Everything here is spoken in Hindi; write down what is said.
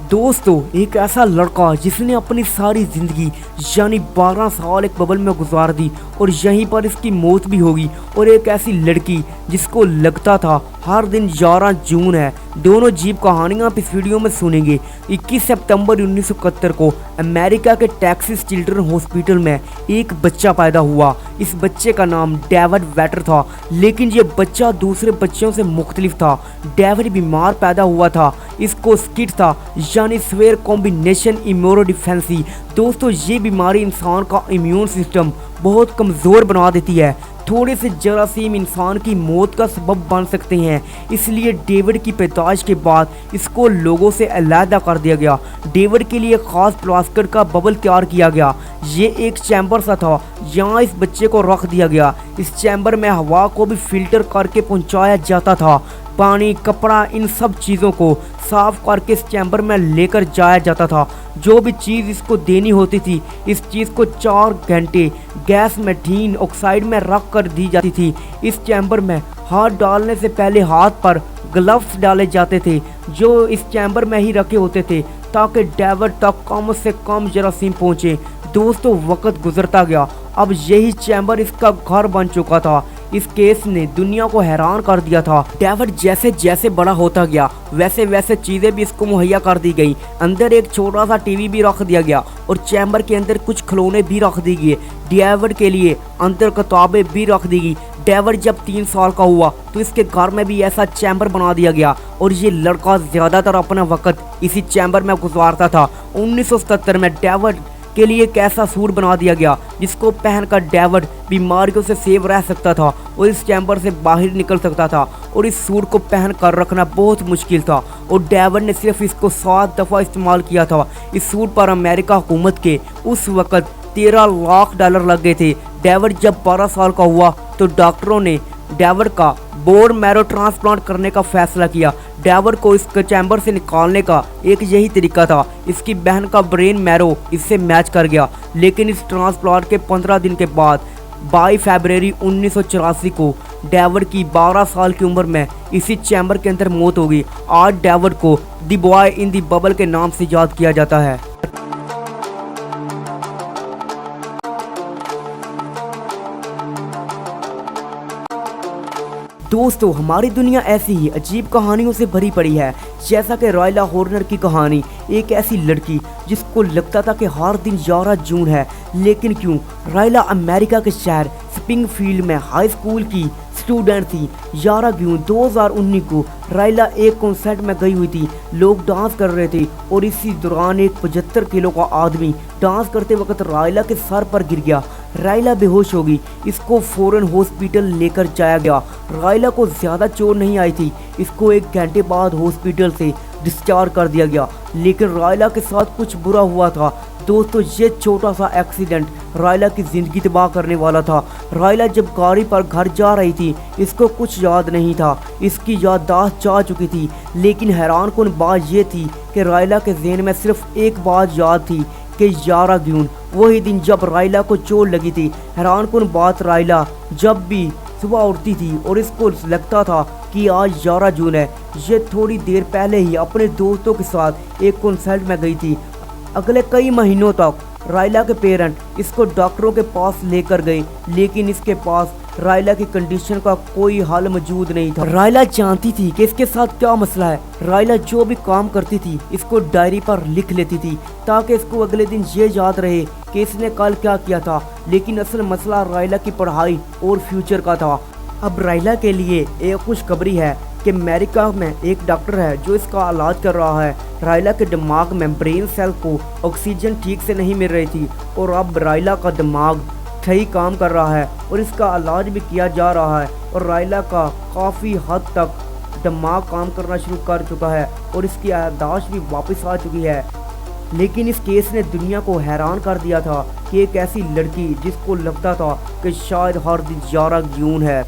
दोस्तों, एक ऐसा लड़का जिसने अपनी सारी जिंदगी यानी 12 साल एक बबल में गुजार दी और यहीं पर इसकी मौत भी होगी। और एक ऐसी लड़की जिसको लगता था हर दिन 11 जून है। दोनों अजीब कहानियां आप इस वीडियो में सुनेंगे। 21 सितंबर 1971 को अमेरिका के टेक्सास चिल्ड्रन हॉस्पिटल में एक बच्चा पैदा हुआ। इस बच्चे का नाम डेविड वेटर था, लेकिन ये बच्चा दूसरे बच्चों से मुख्तलिफ था। डेविड बीमार पैदा हुआ था। इसको स्किड था यानी स्वेयर कॉम्बिनेशन इम्यूनोडिफेंसी। दोस्तों, ये बीमारी इंसान का इम्यून सिस्टम बहुत कमज़ोर बना देती है। थोड़े से जरासीम इंसान की मौत का सबब बन सकते हैं। इसलिए डेविड की पैदाइश के बाद इसको लोगों से अलहदा कर दिया गया। डेविड के लिए ख़ास प्लास्टिक का बबल तैयार किया गया। ये एक चैम्बर सा था, यहाँ इस बच्चे को रख दिया गया। इस चैम्बर में हवा को भी फिल्टर करके पहुँचाया जाता था। पानी, कपड़ा, इन सब चीज़ों को साफ करके इस चैम्बर में लेकर जाया जाता था। जो भी चीज़ इसको देनी होती थी, इस चीज़ को 4 घंटे गैस मेथीन ऑक्साइड में रख कर दी जाती थी। इस चैम्बर में हाथ डालने से पहले हाथ पर ग्लव्स डाले जाते थे, जो इस चैम्बर में ही रखे होते थे ताकि डेविड तक कम से कम जरासीम पहुँचे। दोस्तों, वक्त गुजरता गया, अब यही चैम्बर इसका घर बन चुका था। इस केस ने दुनिया को हैरान कर दिया था। डेविड जैसे जैसे बड़ा होता गया वैसे वैसे चीज़ें भी इसको मुहैया कर दी गई। अंदर एक छोटा सा टीवी भी रख दिया गया और चैम्बर के अंदर कुछ खिलौने भी रख दी गए। डेविड के लिए अंदर किताबें भी रख दी गई। डेविड जब 3 साल का हुआ तो इसके घर में भी ऐसा चैम्बर बना दिया गया और ये लड़का ज़्यादातर अपना वक्त इसी चैम्बर में गुजारता था। 1977 में डेविड के लिए एक ऐसा सूट बना दिया गया जिसको पहनकर डेविड बीमारियों से सेफ रह सकता था और इस चैम्बर से बाहर निकल सकता था। और इस सूट को पहन कर रखना बहुत मुश्किल था और डेविड ने सिर्फ इसको 7 दफ़ा इस्तेमाल किया था। इस सूट पर अमेरिका हुकूमत के उस वक़्त $13 लाख लग गए थे। डेविड जब 12 साल का हुआ तो डॉक्टरों ने डेविड का बोन मैरो ट्रांसप्लांट करने का फैसला किया। डेविड को इस चैम्बर से निकालने का एक यही तरीका था। इसकी बहन का ब्रेन मैरो इससे मैच कर गया, लेकिन इस ट्रांसप्लांट के 15 दिन के बाद 22 फरवरी 1984 को डेविड की 12 साल की उम्र में इसी चैम्बर के अंदर मौत हो गई। आज डेविड को the boy in the bubble के नाम से याद किया जाता है। दोस्तों, हमारी दुनिया ऐसी ही अजीब कहानियों से भरी पड़ी है, जैसा कि रायला हॉर्नर की कहानी। एक ऐसी लड़की जिसको लगता था कि हर दिन 11 जून है, लेकिन क्यों? रायला अमेरिका के शहर स्प्रिंगफील्ड में हाई स्कूल की स्टूडेंट थी। 11 जून 2019 को रायला एक कॉन्सर्ट में गई हुई थी। लोग डांस कर रहे थे और इसी दौरान एक 75 किलो का आदमी डांस करते वक्त रायला के सर पर गिर गया। रायला बेहोश हो गई। इसको फौरन हॉस्पिटल लेकर जाया गया। रायला को ज़्यादा चोट नहीं आई थी। इसको 1 घंटे बाद हॉस्पिटल से डिस्चार्ज कर दिया गया, लेकिन रायला के साथ कुछ बुरा हुआ था। दोस्तों, ये छोटा सा एक्सीडेंट रायला की ज़िंदगी तबाह करने वाला था। रायला जब गाड़ी पर घर जा रही थी, इसको कुछ याद नहीं था। इसकी याददाश्त जा चुकी थी, लेकिन हैरानकुन बात यह थी कि रायला के ज़हन में सिर्फ एक बात याद थी कि 11 जून वही दिन जब रायला को चोट लगी थी। हैरानकुन बात, रायला जब भी सुबह उठती थी और इसको लगता था कि आज 11 जून है, ये थोड़ी देर पहले ही अपने दोस्तों के साथ एक कॉन्सर्ट में गई थी। अगले कई महीनों तक रायला के पेरेंट इसको डॉक्टरों के पास लेकर गए, लेकिन इसके पास रायला की कंडीशन का कोई हल मौजूद नहीं था। रायला जानती थी कि इसके साथ क्या मसला है। रायला जो भी काम करती थी इसको डायरी पर लिख लेती थी ताकि इसको अगले दिन ये याद रहे कि इसने कल क्या किया था। लेकिन असल मसला रायला की पढ़ाई और फ्यूचर का था। अब रायला के लिए एक खुशखबरी है कि अमेरिका में एक डॉक्टर है जो इसका इलाज कर रहा है। रायला के दिमाग में ब्रेन सेल को ऑक्सीजन ठीक से नहीं मिल रही थी और अब रायला का दिमाग सही काम कर रहा है और इसका इलाज भी किया जा रहा है और रायला का काफ़ी हद तक दिमाग काम करना शुरू कर चुका है और इसकी याददाश्त भी वापस आ चुकी है। लेकिन इस केस ने दुनिया को हैरान कर दिया था कि एक ऐसी लड़की जिसको लगता था कि शायद हर दिन 11 जून है।